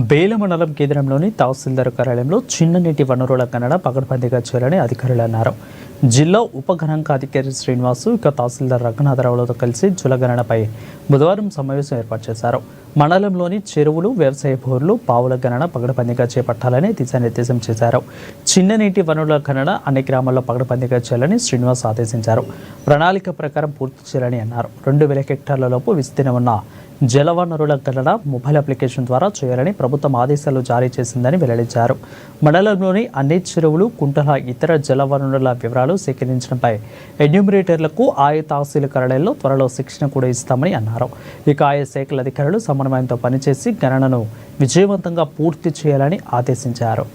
బేల మండలం కేంద్రంలోని తహసీల్దార్ కార్యాలయంలో చిన్న నీటి వనరుల గణన పకడ్బందీగా చేయాలని అధికారులు అన్నారు. జిల్లా ఉప గణాంకాధికారి శ్రీనివాసు ఇక తహసీల్దార్ రంగనాథరావులతో కలిసి జలగణనపై బుధవారం సమావేశం ఏర్పాటు చేశారు. మండలంలోని చెరువులు, వ్యవసాయ బోర్లు, బావుల గణన పకడ్బందీగా చేపట్టాలని దిశానిర్దేశం చేశారు. చిన్న నీటి వనరుల గణన అన్ని గ్రామాల్లో పకడ్బందీగా చేయాలని శ్రీనివాస్ ఆదేశించారు. ప్రణాళిక ప్రకారం పూర్తి చేయాలని అన్నారు. 2000 హెక్టార్ల లోపు విస్తీర్ణం ఉన్న జలవనరుల గణన మొబైల్ అప్లికేషన్ ద్వారా చేయాలని ప్రభుత్వం ఆదేశాలు జారీ చేసిందని వెల్లడించారు. మండలంలోని అన్ని చెరువులు, కుంటల, ఇతర జలవనరుల వివరాలు సేకరించడంపై ఎన్యూమరేటర్లకు ఆయా తహసీల్ కార్యాలయాల్లో త్వరలో శిక్షణ కూడా ఇస్తామని అన్నారు. ఇక ఆయా శాఖల అధికారులు సమన్వయంతో పనిచేసి గణనను విజయవంతంగా పూర్తి చేయాలని ఆదేశించారు.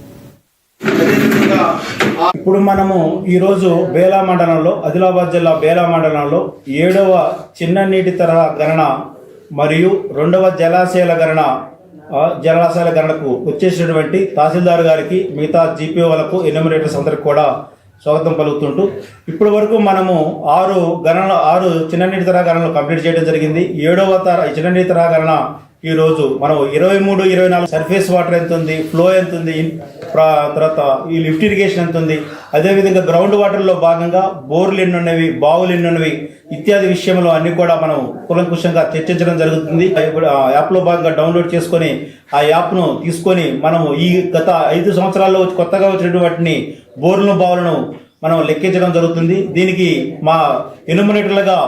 ఇప్పుడు మనము ఈరోజు బేలా మండలంలో, ఆదిలాబాద్ జిల్లా బేలా మండలంలో 7వ చిన్న నీటి తరహా గణన మరియు 2వ జలాశయాల గణనకు వచ్చేసినటువంటి తహసీల్దార్ గారికి, మిగతా జీపీఓలకు, ఎన్యూమరేటర్స్ అందరికి కూడా స్వాగతం పలుకుతుంటూ ఇప్పటి వరకు మనము 6 చిన్న నీటి తరహా గణనలు కంప్లీట్ చేయడం జరిగింది. 7వ చిన్న నీటి తరహా గణన ఈరోజు మనం 23, 24 సర్ఫేస్ వాటర్ ఎంత ఉంది, ఫ్లో ఎంత ఉంది, తర్వాత ఈ లిఫ్ట్ ఇరిగేషన్ ఎంత ఉంది, అదేవిధంగా గ్రౌండ్ వాటర్లో భాగంగా బోర్లు ఎన్ని ఉన్నవి, బావులు ఎన్ని ఉన్నవి ఇత్యాది విషయంలో అన్ని కూడా మనం కూలంకుషంగా చర్చించడం జరుగుతుంది. యాప్లో భాగంగా డౌన్లోడ్ చేసుకొని ఆ యాప్ను తీసుకొని మనము ఈ గత 5 సంవత్సరాల్లో కొత్తగా వచ్చినటువంటి బోర్లను, బావులను మనం లెక్కించడం జరుగుతుంది. దీనికి మా ఎన్యూమరేటర్లుగా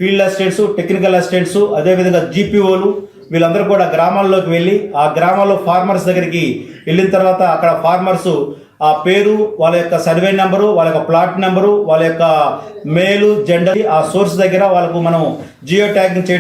ఫీల్డ్ అసిస్టెంట్స్, టెక్నికల్ అసిస్టెంట్స్, అదేవిధంగా జీపీఓలు వీళ్ళందరూ కూడా గ్రామాల్లోకి వెళ్ళి ఆ గ్రామాల్లో ఫార్మర్స్ దగ్గరికి వెళ్ళిన తర్వాత అక్కడ ఫార్మర్స్ ఆ పేరు, వాళ్ళ యొక్క సర్వే నెంబరు, వాళ్ళ యొక్క ప్లాట్ నెంబరు, వాళ్ళ యొక్క మేలు, జెండర్, ఆ సోర్స్ దగ్గర వాళ్ళకు మనం జియో ట్యాగింగ్ చేయడం